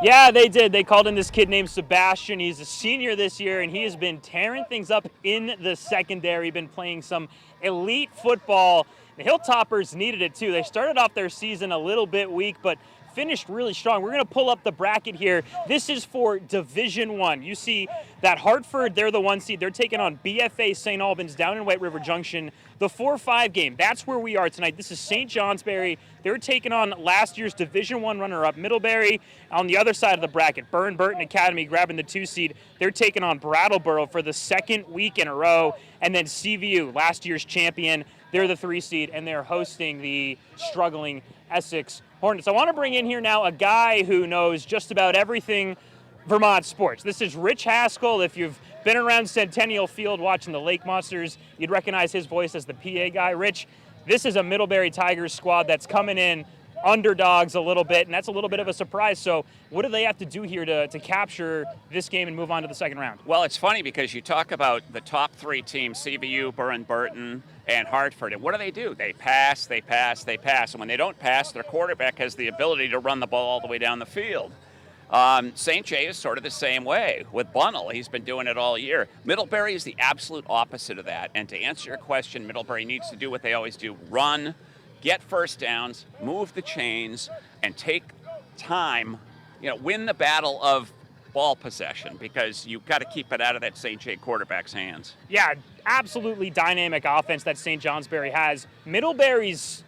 Yeah, they did. They called in this kid named Sebastian. He's a senior this year, and he has been tearing things up in the secondary. Been playing some elite football. The Hilltoppers needed it too. They started off their season a little bit weak, but finished really strong. We're going to pull up the bracket here. This is for Division One. You see that Hartford, they're the 1 seed. They're taking on BFA St. Albans down in White River Junction. The 4-5 game, that's where we are tonight. This is St. Johnsbury. They're taking on last year's Division One runner-up Middlebury. On the other side of the bracket, Burton Academy grabbing the 2 seed. They're taking on Brattleboro for the second week in a row. And then CVU, last year's champion, they're the 3 seed, and they're hosting the struggling Essex Hornets. I want to bring in here now a guy who knows just about everything Vermont sports. This is Rich Haskell. If you've been around Centennial Field watching the Lake Monsters, you'd recognize his voice as the PA guy. Rich, this is a Middlebury Tigers squad that's coming in underdogs a little bit, and that's a little bit of a surprise. So what do they have to do here to capture this game and move on to the second round? Well, it's funny because you talk about the top 3 teams, CVU, Burton, and Hartford, and what do? They pass, they pass, they pass. And when they don't pass, their quarterback has the ability to run the ball all the way down the field. St. J is sort of the same way with Bunnell. He's been doing it all year. Middlebury is the absolute opposite of that. And to answer your question, Middlebury needs to do what they always do: run, get first downs, move the chains, and take time, win the battle of ball possession, because you've got to keep it out of that St. J quarterback's hands. Yeah, absolutely dynamic offense that St. Johnsbury has. Middlebury's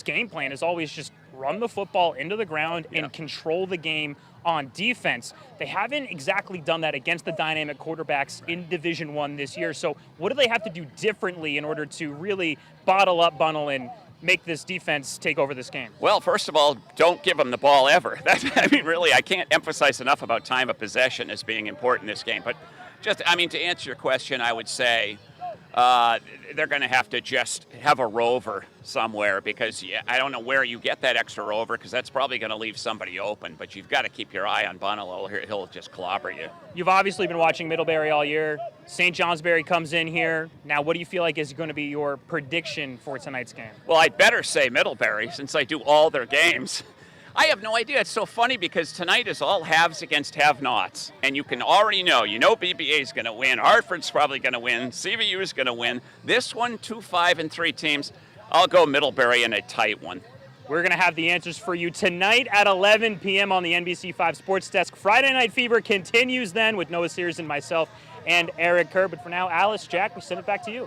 game plan is always just run the football into the ground and control the game on defense. They haven't exactly done that against the dynamic quarterbacks in Division One this year. So what do they have to do differently in order to really bottle up Bunnell and make this defense take over this game? Well, first of all, don't give them the ball ever. Really, I can't emphasize enough about time of possession as being important in this game. But to answer your question, I would say they're going to have to just have a rover somewhere, because I don't know where you get that extra rover, because that's probably going to leave somebody open. But you've got to keep your eye on Bunnell, or he'll just clobber you. You've obviously been watching Middlebury all year. St. Johnsbury comes in here. Now, what do you feel like is going to be your prediction for tonight's game? Well, I'd better say Middlebury, since I do all their games. I have no idea. It's so funny because tonight is all haves against have-nots. And you can already know. BBA is going to win. Hartford's probably going to win. CVU is going to win. This one, 2, 5, and 3 teams. I'll go Middlebury in a tight one. We're going to have the answers for you tonight at 11 p.m. on the NBC5 Sports Desk. Friday Night Fever continues then with Noah Sears and myself and Eric Kerr. But for now, Alice, Jack, we send it back to you.